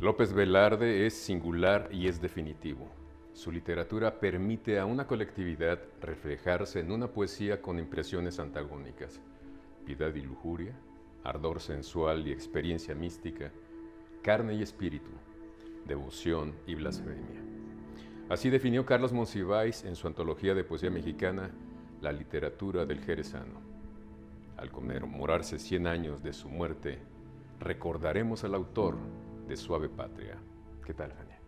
López Velarde es singular y es definitivo. Su literatura permite a una colectividad reflejarse en una poesía con impresiones antagónicas: piedad y lujuria, ardor sensual y experiencia mística, carne y espíritu, devoción y blasfemia. Así definió Carlos Monsiváis en su antología de poesía mexicana La literatura del jerezano. Al conmemorarse 100 años de su muerte, recordaremos al autor de Suave Patria. ¿Qué tal, Jania?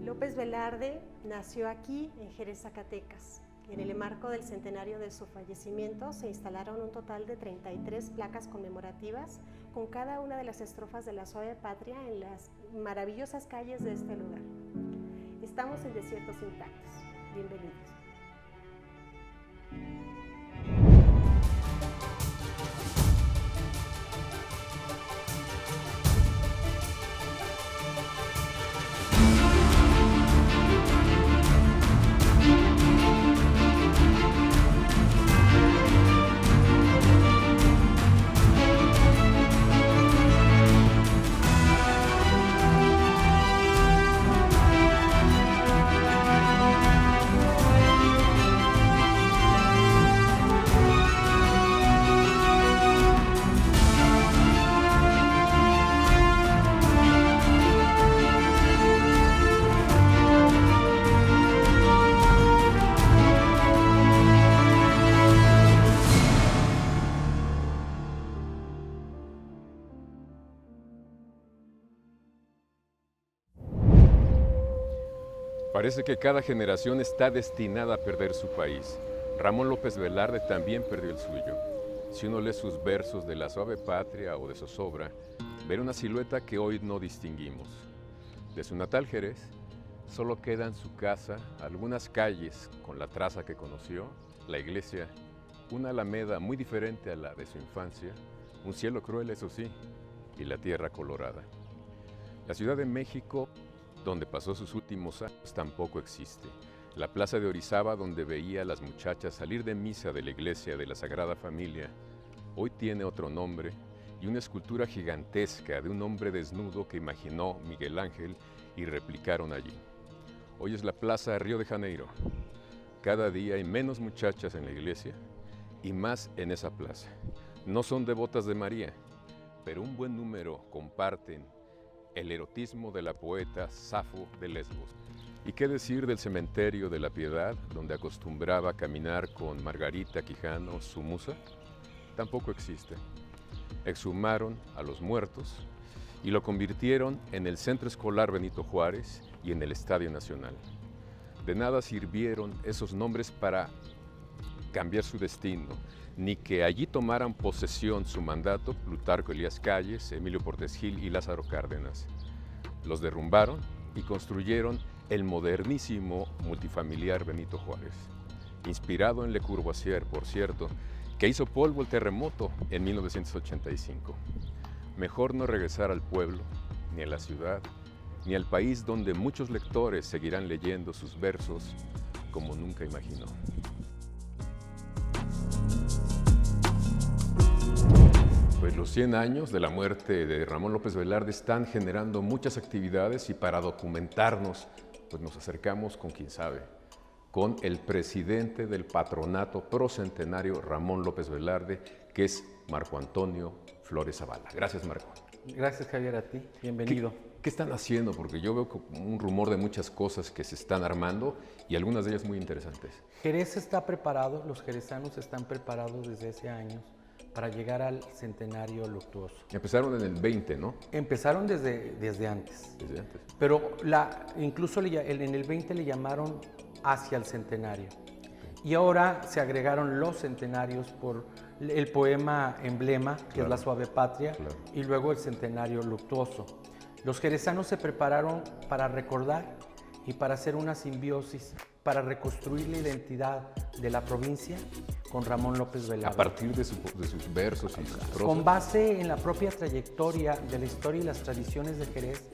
López Velarde nació aquí, en Jerez, Zacatecas. En el marco del centenario de su fallecimiento se instalaron un total de 33 placas conmemorativas con cada una de las estrofas de la Suave Patria en las maravillosas calles de este lugar. Estamos en Desiertos Intactos. Bienvenidos. Parece que cada generación está destinada a perder su país. Ramón López Velarde también perdió el suyo. Si uno lee sus versos de La Suave Patria o de Zozobra, verá una silueta que hoy no distinguimos. De su natal Jerez, solo quedan su casa, algunas calles con la traza que conoció, la iglesia, una alameda muy diferente a la de su infancia, un cielo cruel, eso sí, y la tierra colorada. La Ciudad de México, donde pasó sus últimos años, tampoco existe. La plaza de Orizaba, donde veía a las muchachas salir de misa de la iglesia de la Sagrada Familia, hoy tiene otro nombre y una escultura gigantesca de un hombre desnudo que imaginó Miguel Ángel y replicaron allí. Hoy es la plaza Río de Janeiro. Cada día hay menos muchachas en la iglesia y más en esa plaza. No son devotas de María, pero un buen número comparten el erotismo de la poeta Safo de Lesbos. ¿Y qué decir del cementerio de la Piedad, donde acostumbraba a caminar con Margarita Quijano, su musa? Tampoco existe. Exhumaron a los muertos y lo convirtieron en el Centro Escolar Benito Juárez y en el Estadio Nacional. De nada sirvieron esos nombres para cambiar su destino, ni que allí tomaran posesión su mandato Plutarco Elías Calles, Emilio Portes Gil y Lázaro Cárdenas. Los derrumbaron y construyeron el modernísimo multifamiliar Benito Juárez, inspirado en Le Corbusier, por cierto, que hizo polvo el terremoto en 1985. Mejor no regresar al pueblo, ni a la ciudad, ni al país donde muchos lectores seguirán leyendo sus versos como nunca imaginó. Pues los 100 años de la muerte de Ramón López Velarde están generando muchas actividades y para documentarnos, pues nos acercamos con quien sabe, con el presidente del Patronato Procentenario Ramón López Velarde, que es Marco Antonio Flores Zavala. Gracias, Marco. Gracias, Javier, a ti. Bienvenido. ¿Qué están haciendo? Porque yo veo un rumor de muchas cosas que se están armando y algunas de ellas muy interesantes. Jerez está preparado, los jerezanos están preparados desde hace años para llegar al centenario luctuoso. Empezaron en el 20, ¿no? Empezaron desde antes. Desde antes. Pero incluso en el 20 le llamaron hacia el centenario. Y ahora se agregaron los centenarios por el poema emblema, que es La Suave Patria, y luego el centenario luctuoso. Los jerezanos se prepararon para recordar y para hacer una simbiosis, para reconstruir la identidad de la provincia con Ramón López Velarde. A partir de sus versos y sus prosas. Con base en la propia trayectoria de la historia y las tradiciones de Jerez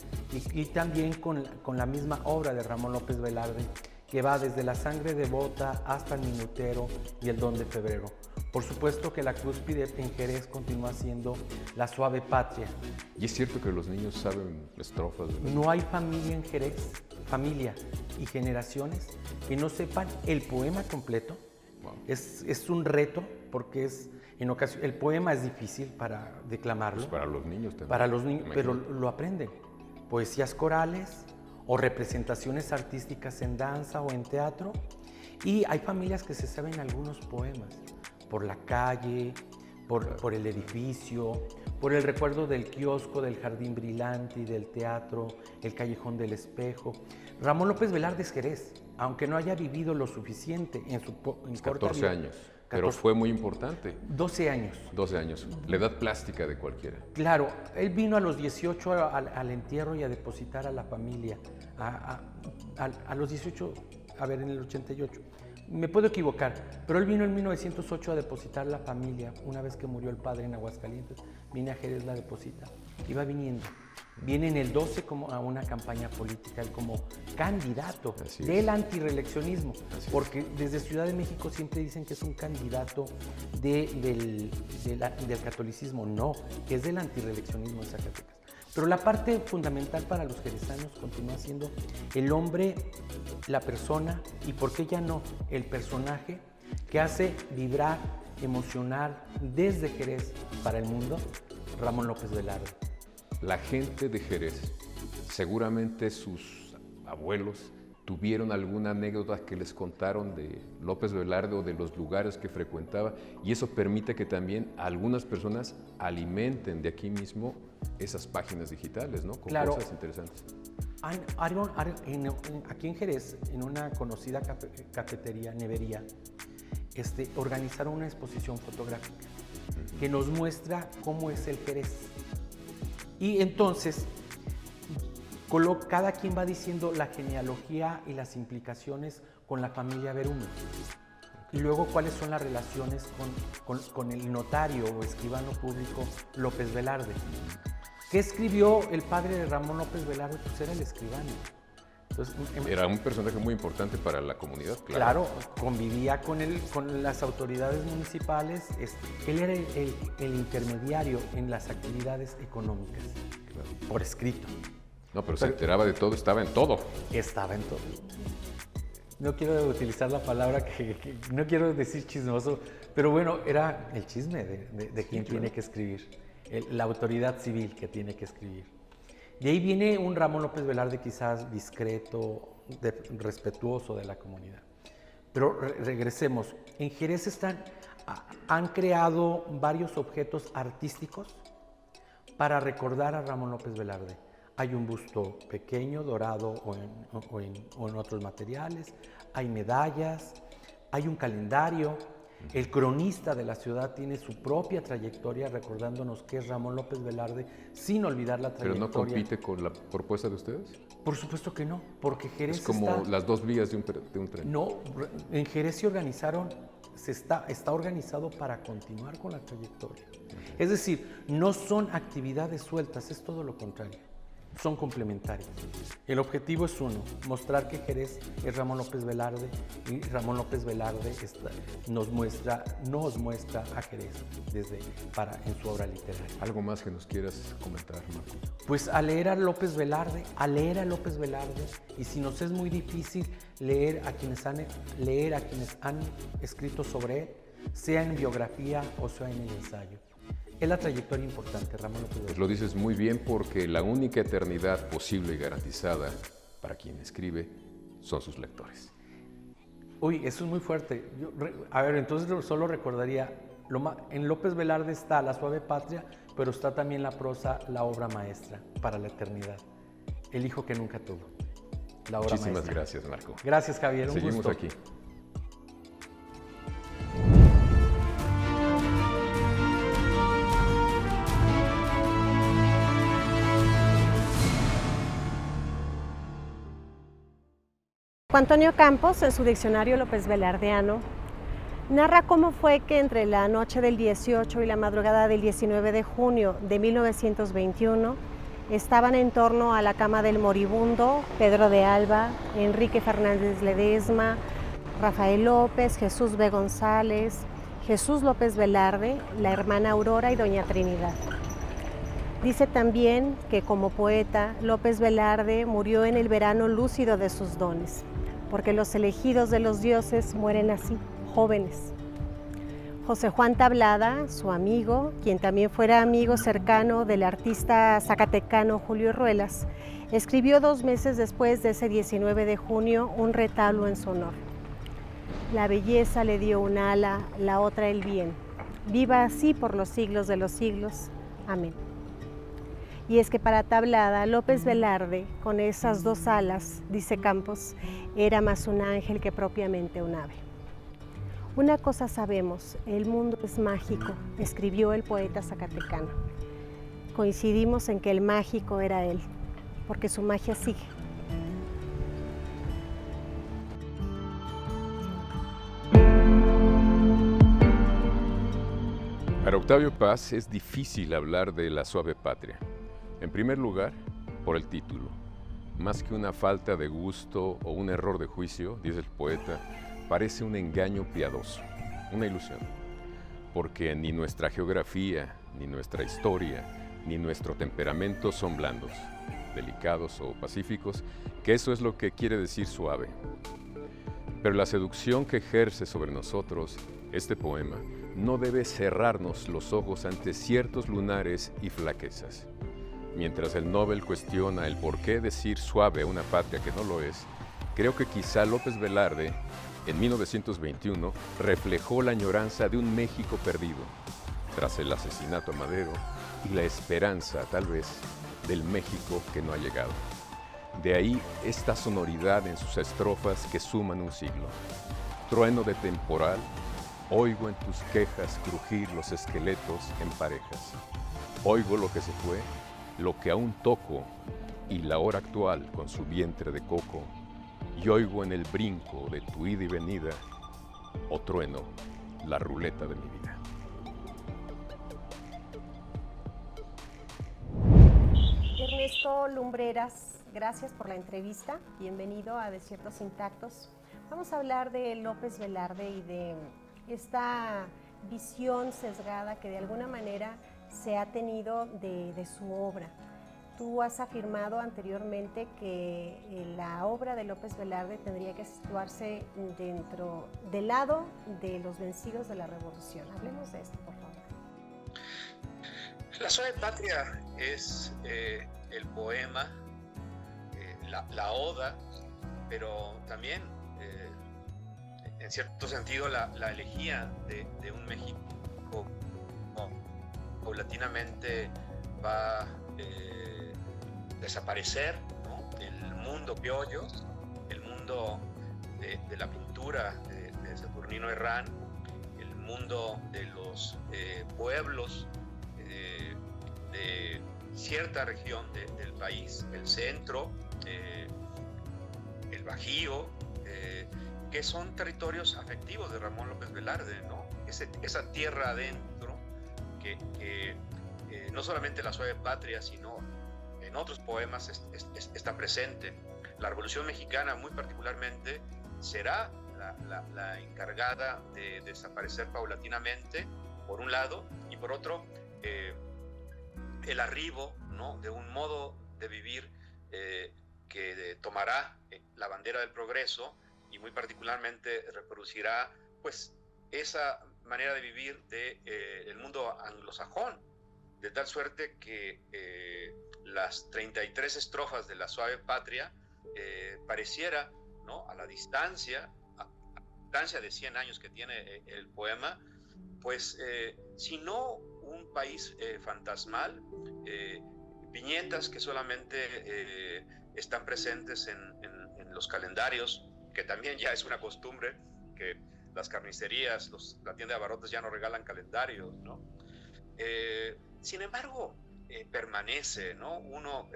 y también con la misma obra de Ramón López Velarde, que va desde La sangre devota hasta El minutero y El don de febrero. Por supuesto que la cúspide en Jerez continúa siendo la suave patria. ¿Y es cierto que los niños saben estrofas? No hay familia en Jerez, familia y generaciones que no sepan el poema completo. Wow. Es un reto porque el poema es difícil para declamarlo. Pues para los niños también. Para los niños, pero lo aprenden. Poesías corales o representaciones artísticas en danza o en teatro. Y hay familias que se saben algunos poemas por la calle, por el edificio, por el recuerdo del kiosco, del jardín brillante, del teatro, el callejón del espejo. Ramón López Velarde es Jerez, aunque no haya vivido lo suficiente en su corta 14 vida. años, pero fue muy importante. 12 años. 12 años, la edad plástica de cualquiera. Claro, él vino a los 18 al entierro y a depositar a la familia. A los 18, en el 88. Me puedo equivocar, pero él vino en 1908 a depositar a la familia. Una vez que murió el padre en Aguascalientes, vine a Jerez, la deposita. Iba viniendo. Viene en el 12 como a una campaña política, él como candidato del antirreeleccionismo, porque desde Ciudad de México siempre dicen que es un candidato del catolicismo. No, que es del antirreeleccionismo de Zacatecas. Pero la parte fundamental para los jerezanos continúa siendo el hombre, la persona y, ¿por qué ya no?, el personaje que hace vibrar, emocionar desde Jerez para el mundo, Ramón López Velarde. La gente de Jerez, seguramente sus abuelos tuvieron alguna anécdota que les contaron de López Velarde o de los lugares que frecuentaba, y eso permite que también algunas personas alimenten de aquí mismo esas páginas digitales, ¿no? Con cosas interesantes. Aquí en Jerez, en una conocida cafetería, nevería, organizaron una exposición fotográfica que nos muestra cómo es el Jerez. Y entonces, cada quien va diciendo la genealogía y las implicaciones con la familia Berumen. Y luego, cuáles son las relaciones con el notario o escribano público López Velarde. ¿Qué escribió el padre de Ramón López Velarde? Pues era el escribano. Entonces, era un personaje muy importante para la comunidad, claro. Claro, convivía con las autoridades municipales. Él era el intermediario en las actividades económicas, claro, por escrito. No, pero se enteraba de todo, estaba en todo. Estaba en todo. No quiero utilizar la palabra no quiero decir chismoso, pero bueno, era el chisme de quien tiene que escribir, la autoridad civil que tiene que escribir. De ahí viene un Ramón López Velarde quizás discreto, respetuoso de la comunidad. Pero regresemos. En Jerez han creado varios objetos artísticos para recordar a Ramón López Velarde. Hay un busto pequeño, dorado o en otros materiales, hay medallas, hay un calendario. El cronista de la ciudad tiene su propia trayectoria recordándonos que es Ramón López Velarde, sin olvidar la trayectoria. ¿Pero no compite con la propuesta de ustedes? Por supuesto que no, porque Jerez es como las dos vías de un tren. No, en Jerez se organizaron, está organizado para continuar con la trayectoria. Es decir, no son actividades sueltas, es todo lo contrario. Son complementarios. El objetivo es uno, mostrar que Jerez es Ramón López Velarde, y Ramón López Velarde nos muestra a Jerez en su obra literaria. ¿Algo más que nos quieras comentar, Marco? Pues a leer a López Velarde, y si nos es muy difícil leer a quienes han escrito sobre él, sea en biografía o sea en el ensayo. Es la trayectoria importante, Ramón López Velarde. Pues lo dices muy bien, porque la única eternidad posible y garantizada para quien escribe son sus lectores. Uy, eso es muy fuerte. Entonces solo recordaría, en López Velarde está La suave patria, pero está también la prosa, la obra maestra para la eternidad. El hijo que nunca tuvo. La obra Muchísimas maestra. gracias, Marco. Gracias, Javier. Un Seguimos gusto. aquí. Antonio Campos, en su diccionario López Velardeano, narra cómo fue que entre la noche del 18 y la madrugada del 19 de junio de 1921 estaban en torno a la cama del moribundo Pedro de Alba, Enrique Fernández Ledesma, Rafael López, Jesús B. González, Jesús López Velarde, la hermana Aurora y doña Trinidad. Dice también que como poeta, López Velarde murió en el verano lúcido de sus dones, porque los elegidos de los dioses mueren así, jóvenes. José Juan Tablada, su amigo, quien también fuera amigo cercano del artista zacatecano Julio Ruelas, escribió 2 meses después de ese 19 de junio un retablo en su honor. La belleza le dio un ala, la otra el bien. Viva así por los siglos de los siglos. Amén. Y es que para Tablada, López Velarde, con esas 2 alas, dice Campos, era más un ángel que propiamente un ave. Una cosa sabemos, el mundo es mágico, escribió el poeta zacatecano. Coincidimos en que el mágico era él, porque su magia sigue. Para Octavio Paz es difícil hablar de La suave patria. En primer lugar, por el título. Más que una falta de gusto o un error de juicio, dice el poeta, parece un engaño piadoso, una ilusión. Porque ni nuestra geografía, ni nuestra historia, ni nuestro temperamento son blandos, delicados o pacíficos, que eso es lo que quiere decir suave. Pero la seducción que ejerce sobre nosotros este poema no debe cerrarnos los ojos ante ciertos lunares y flaquezas. Mientras el Nobel cuestiona el por qué decir suave a una patria que no lo es, creo que quizá López Velarde, en 1921, reflejó la añoranza de un México perdido, tras el asesinato a Madero, y la esperanza, tal vez, del México que no ha llegado. De ahí esta sonoridad en sus estrofas que suman un siglo. Trueno de temporal, oigo en tus quejas crujir los esqueletos en parejas. Oigo lo que se fue, lo que aún toco, y la hora actual con su vientre de coco, y oigo en el brinco de tu ida y venida, o trueno, la ruleta de mi vida. Ernesto Lumbreras, gracias por la entrevista. Bienvenido a Desiertos Intactos. Vamos a hablar de López Velarde y de esta visión sesgada que de alguna manera se ha tenido de su obra. Tú has afirmado anteriormente que la obra de López Velarde tendría que situarse del lado de los vencidos de la revolución. Hablemos de esto, por favor. La suave patria es el poema, la oda, pero también, en cierto sentido, la elegía de un México paulatinamente va desaparecer, ¿no? El mundo piollos, el mundo de la pintura de Saturnino Herrán, el mundo de los pueblos de cierta región del país, el centro, el Bajío, que son territorios afectivos de Ramón López Velarde, ¿no? Esa tierra adentro que no solamente La suave patria, sino en otros poemas está presente. La Revolución Mexicana, muy particularmente, será la encargada de desaparecer paulatinamente, por un lado, y por otro, el arribo, ¿no?, de un modo de vivir que tomará la bandera del progreso y muy particularmente reproducirá pues esa manera de vivir del mundo anglosajón, de tal suerte que las 33 estrofas de La suave patria pareciera, ¿no?, a distancia de 100 años que tiene el poema, pues si no un país fantasmal, viñetas que solamente están presentes en los calendarios, que también ya es una costumbre que las carnicerías, la tienda de abarrotes ya no regalan calendarios, ¿no? Sin embargo, permanece, ¿no? Uno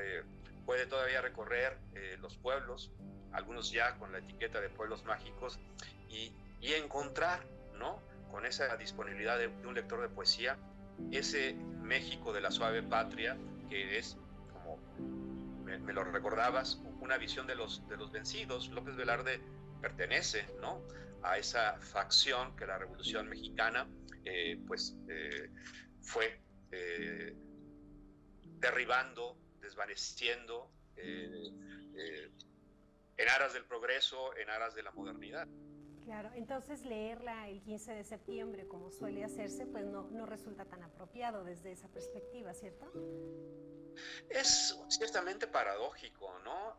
puede todavía recorrer los pueblos, algunos ya con la etiqueta de pueblos mágicos, y encontrar, ¿no?, con esa disponibilidad de un lector de poesía, ese México de La suave patria, que es, como me lo recordabas, una visión de los vencidos. López Velarde pertenece, ¿no?, a esa facción que la Revolución Mexicana fue derribando, desvaneciendo, en aras del progreso, en aras de la modernidad. Claro, entonces leerla el 15 de septiembre, como suele hacerse, pues no resulta tan apropiado desde esa perspectiva, ¿cierto? Es ciertamente paradójico, ¿no?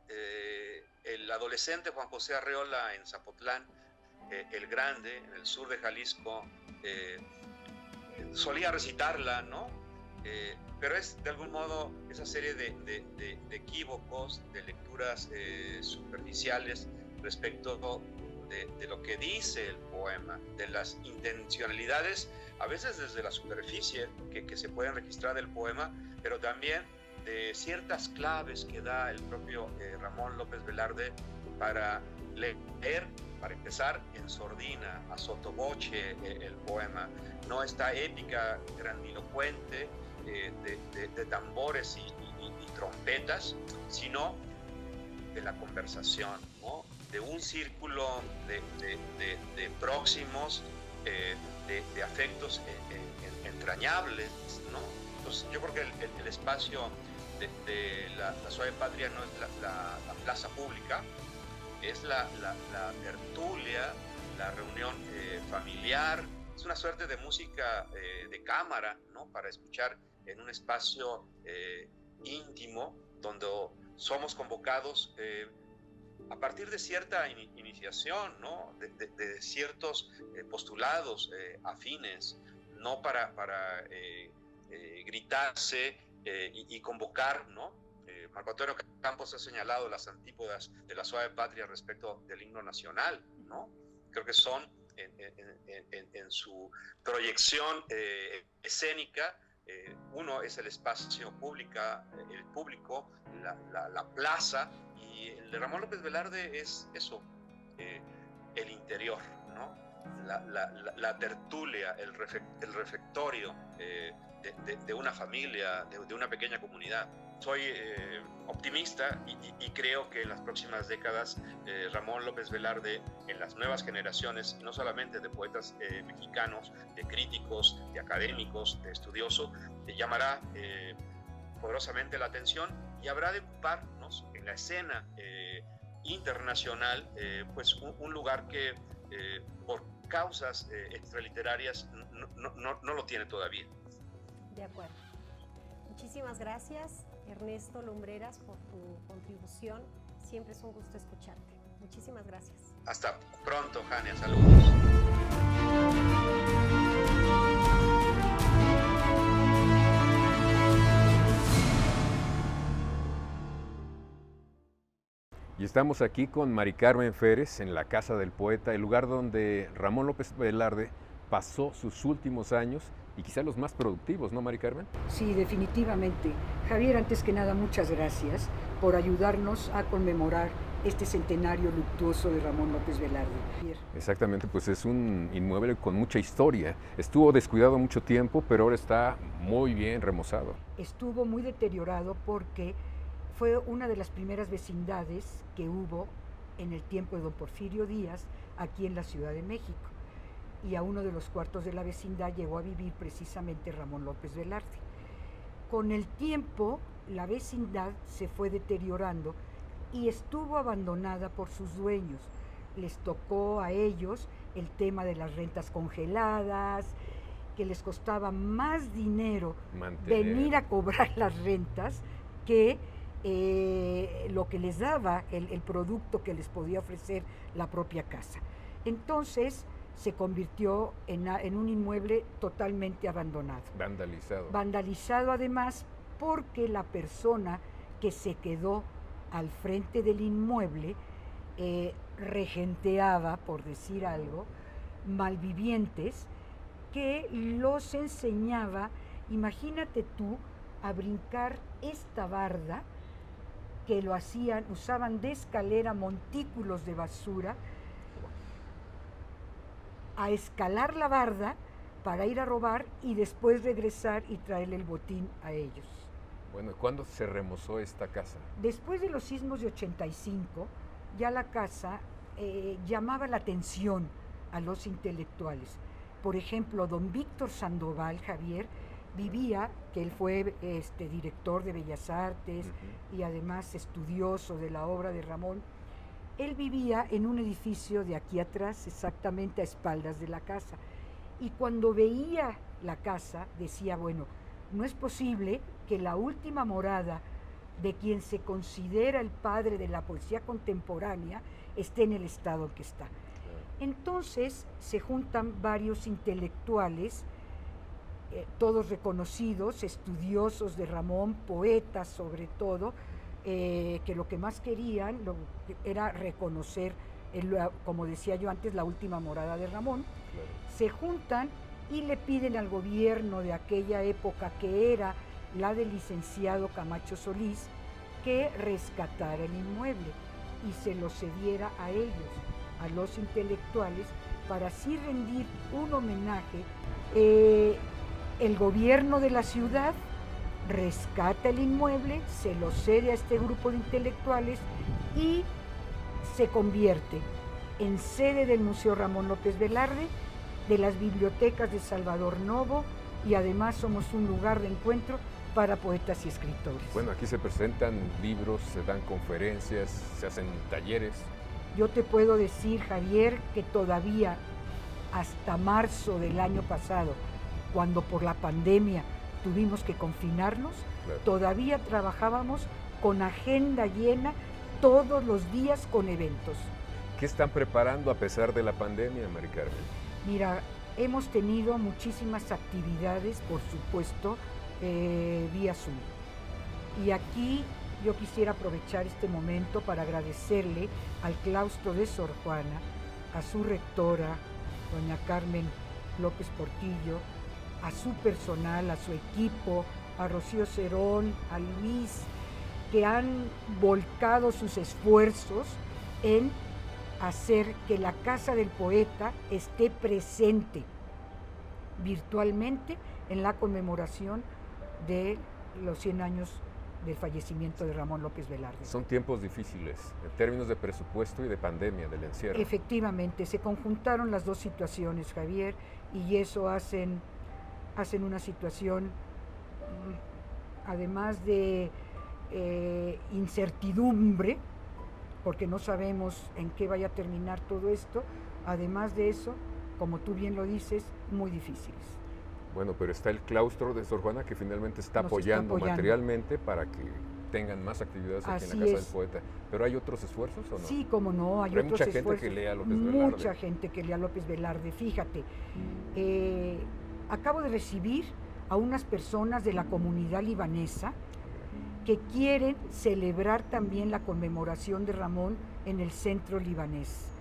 El adolescente Juan José Arreola en Zapotlán, el Grande, en el sur de Jalisco, solía recitarla, ¿no? Pero es de algún modo esa serie de equívocos, de lecturas superficiales respecto de lo que dice el poema, de las intencionalidades, a veces desde la superficie que se pueden registrar del poema, pero también de ciertas claves que da el propio Ramón López Velarde para leer, para empezar, en sordina, a sottovoce el poema. No esta épica grandilocuente de tambores y trompetas, sino de la conversación, ¿no?, de un círculo de próximos, de afectos entrañables, ¿no? Entonces, yo creo que el espacio de la Suave Patria no es la plaza pública, es la tertulia, la reunión familiar, es una suerte de música de cámara, ¿no?, para escuchar en un espacio íntimo, donde somos convocados a partir de cierta iniciación, ¿no?, de ciertos postulados afines, no para gritarse y convocar, ¿no? Marco Antonio Campos ha señalado las antípodas de la Suave Patria respecto del himno nacional, ¿no? Creo que son en su proyección escénica, uno es el espacio público, la plaza, y el de Ramón López Velarde es eso, el interior, ¿no? La tertulia, el refectorio de una familia, de una pequeña comunidad. Soy optimista y creo que en las próximas décadas Ramón López Velarde, en las nuevas generaciones, no solamente de poetas mexicanos, de críticos, de académicos, de estudiosos, llamará poderosamente la atención y habrá de ocuparnos en la escena internacional, pues un lugar que por causas extraliterarias no lo tiene todavía. De acuerdo. Muchísimas gracias, Ernesto Lumbreras, por tu contribución. Siempre es un gusto escucharte. Muchísimas gracias. Hasta pronto, Jania. Saludos. Y estamos aquí con Mari Carmen Férez en la Casa del Poeta, el lugar donde Ramón López Velarde pasó sus últimos años y quizá los más productivos, ¿no, Mari Carmen? Sí, definitivamente. Javier, antes que nada, muchas gracias por ayudarnos a conmemorar este centenario luctuoso de Ramón López Velarde. Exactamente, pues es un inmueble con mucha historia. Estuvo descuidado mucho tiempo, pero ahora está muy bien remozado. Estuvo muy deteriorado porque fue una de las primeras vecindades que hubo en el tiempo de don Porfirio Díaz aquí en la Ciudad de México. Y a uno de los cuartos de la vecindad llegó a vivir precisamente Ramón López Velarde. Con el tiempo, la vecindad se fue deteriorando y estuvo abandonada por sus dueños. Les tocó a ellos el tema de las rentas congeladas, que les costaba más dinero venir a cobrar las rentas que lo que les daba el producto que les podía ofrecer la propia casa. Entonces se convirtió en un inmueble totalmente abandonado. Vandalizado. Vandalizado además porque la persona que se quedó al frente del inmueble regenteaba, por decir algo, malvivientes que los enseñaba, imagínate tú, a brincar esta barda, que lo hacían, usaban de escalera montículos de basura, a escalar la barda para ir a robar y después regresar y traerle el botín a ellos. Bueno, ¿cuándo se remozó esta casa? Después de los sismos de 85, ya la casa llamaba la atención a los intelectuales. Por ejemplo, don Víctor Sandoval, Javier, vivía, que él fue director de Bellas Artes y además estudioso de la obra de Ramón. Él vivía en un edificio de aquí atrás, exactamente a espaldas de la casa. Y cuando veía la casa, decía, bueno, no es posible que la última morada de quien se considera el padre de la poesía contemporánea esté en el estado en que está. Entonces se juntan varios intelectuales, todos reconocidos, estudiosos de Ramón, poetas sobre todo, que lo que más querían era reconocer, como decía yo antes, la última morada de Ramón. Claro. Se juntan y le piden al gobierno de aquella época, que era la del licenciado Camacho Solís, que rescatara el inmueble y se lo cediera a ellos, a los intelectuales, para así rendir un homenaje. El gobierno de la ciudad rescata el inmueble, se lo cede a este grupo de intelectuales y se convierte en sede del Museo Ramón López Velarde, de las bibliotecas de Salvador Novo, y además somos un lugar de encuentro para poetas y escritores. Bueno, aquí se presentan libros, se dan conferencias, se hacen talleres. Yo te puedo decir, Javier, que todavía hasta marzo del año pasado, cuando por la pandemia tuvimos que confinarnos, claro, todavía trabajábamos con agenda llena todos los días con eventos. ¿Qué están preparando a pesar de la pandemia, Mari Carmen? Mira, hemos tenido muchísimas actividades, por supuesto, vía Zoom. Y aquí yo quisiera aprovechar este momento para agradecerle al claustro de Sor Juana, a su rectora, doña Carmen López Portillo, a su personal, a su equipo, a Rocío Cerón, a Luis, que han volcado sus esfuerzos en hacer que la Casa del Poeta esté presente virtualmente en la conmemoración de los 100 años del fallecimiento de Ramón López Velarde. Son tiempos difíciles en términos de presupuesto y de pandemia, del encierro. Efectivamente, se conjuntaron las dos situaciones, Javier, y eso hacen una situación, además de incertidumbre, porque no sabemos en qué vaya a terminar todo esto, además de eso, como tú bien lo dices, muy difíciles. Bueno, pero está el claustro de Sor Juana, que finalmente está apoyando materialmente para que tengan más actividades aquí en la Casa del Poeta. ¿Pero hay otros esfuerzos o no? Sí, cómo no, hay otros mucha esfuerzos. Gente que lea a López Velarde. Mucha gente que lea a López Velarde, fíjate. Acabo de recibir a unas personas de la comunidad libanesa que quieren celebrar también la conmemoración de Ramón en el centro libanés.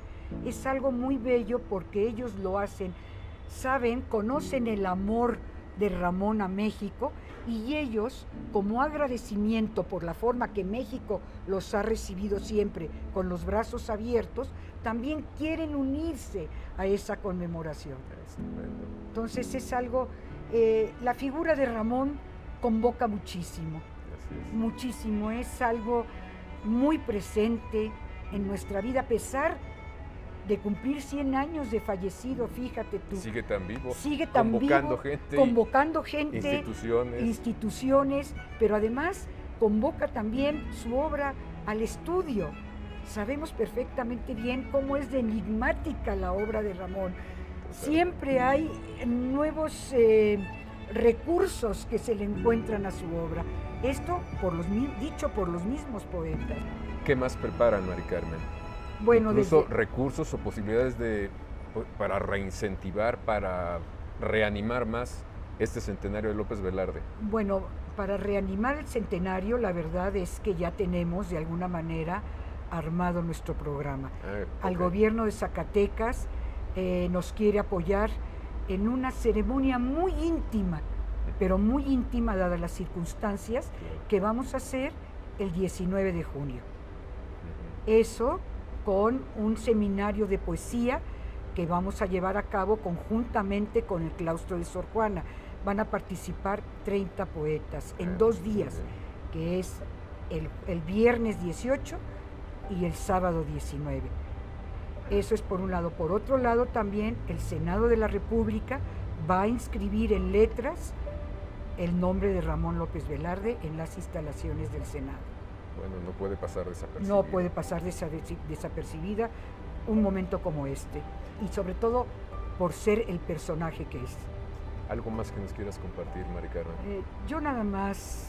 Es algo muy bello porque ellos lo hacen, saben, conocen el amor de Ramón a México, y ellos, como agradecimiento por la forma que México los ha recibido siempre con los brazos abiertos, también quieren unirse a esa conmemoración. Entonces es algo, la figura de Ramón convoca muchísimo. Muchísimo, es algo muy presente en nuestra vida, a pesar de cumplir 100 años de fallecido, fíjate tú. Sigue tan vivo, sigue tan convocando vivo, gente, convocando gente, instituciones, pero además convoca también su obra al estudio. Sabemos perfectamente bien cómo es de enigmática la obra de Ramón. Siempre hay nuevos recursos que se le encuentran a su obra. Esto dicho por los mismos poetas. ¿Qué más preparan, Mari Carmen? Bueno, incluso recursos o posibilidades para reincentivar, para reanimar más este centenario de López Velarde. Bueno, para reanimar el centenario, la verdad es que ya tenemos de alguna manera armado nuestro programa. Okay. Al gobierno de Zacatecas nos quiere apoyar en una ceremonia muy íntima, pero muy íntima dadas las circunstancias, que vamos a hacer el 19 de junio. Eso con un seminario de poesía que vamos a llevar a cabo conjuntamente con el claustro de Sor Juana. Van a participar 30 poetas en 2 días, que es el viernes 18 y el sábado 19. Eso es por un lado. Por otro lado, también el Senado de la República va a inscribir en letras el nombre de Ramón López Velarde en las instalaciones del Senado. Bueno, no puede pasar desapercibida. No puede pasar desapercibida un momento como este, y sobre todo por ser el personaje que es. ¿Algo más que nos quieras compartir, Mari Carmen? Yo nada más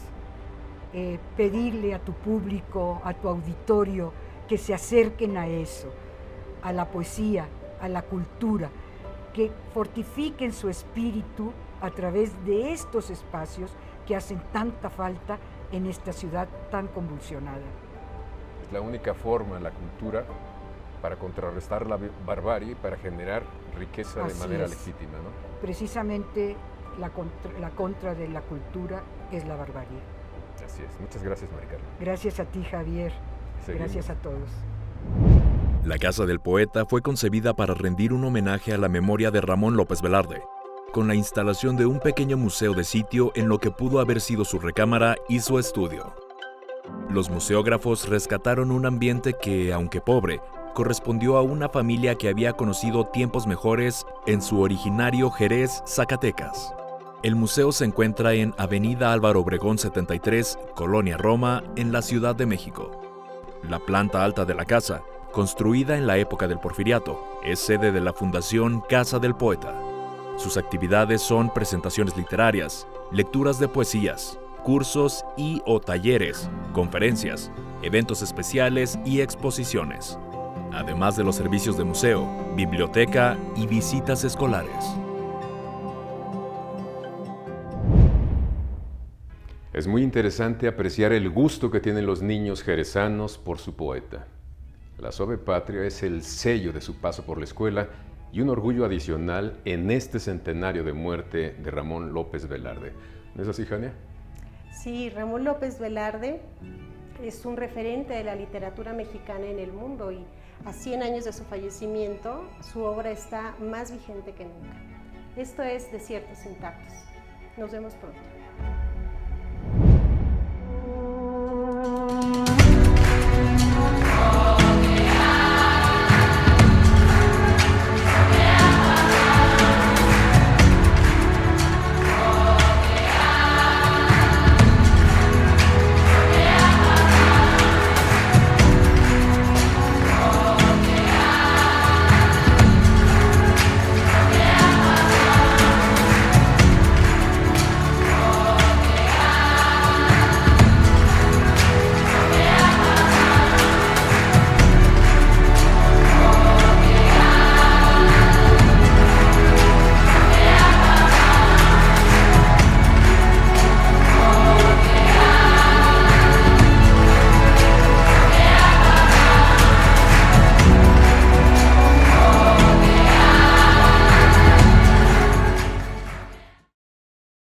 pedirle a tu público, a tu auditorio, que se acerquen a eso, a la poesía, a la cultura, que fortifiquen su espíritu a través de estos espacios que hacen tanta falta en esta ciudad tan convulsionada. Es la única forma, la cultura, para contrarrestar la barbarie y para generar riqueza de manera legítima, ¿no? Precisamente la contra de la cultura es la barbarie. Así es. Muchas gracias, Mari Carmen. Gracias a ti, Javier. Seguimos. Gracias a todos. La Casa del Poeta fue concebida para rendir un homenaje a la memoria de Ramón López Velarde, con la instalación de un pequeño museo de sitio en lo que pudo haber sido su recámara y su estudio. Los museógrafos rescataron un ambiente que, aunque pobre, correspondió a una familia que había conocido tiempos mejores en su originario Jerez, Zacatecas. El museo se encuentra en Avenida Álvaro Obregón 73, Colonia Roma, en la Ciudad de México. La planta alta de la casa, construida en la época del Porfiriato, es sede de la Fundación Casa del Poeta. Sus actividades son presentaciones literarias, lecturas de poesías, cursos y/o talleres, conferencias, eventos especiales y exposiciones, además de los servicios de museo, biblioteca y visitas escolares. Es muy interesante apreciar el gusto que tienen los niños jerezanos por su poeta. La Suave Patria es el sello de su paso por la escuela y un orgullo adicional en este centenario de muerte de Ramón López Velarde. ¿No es así, Jania? Sí, Ramón López Velarde es un referente de la literatura mexicana en el mundo y a 100 años de su fallecimiento, su obra está más vigente que nunca. Esto es Desiertos Intactos. Nos vemos pronto.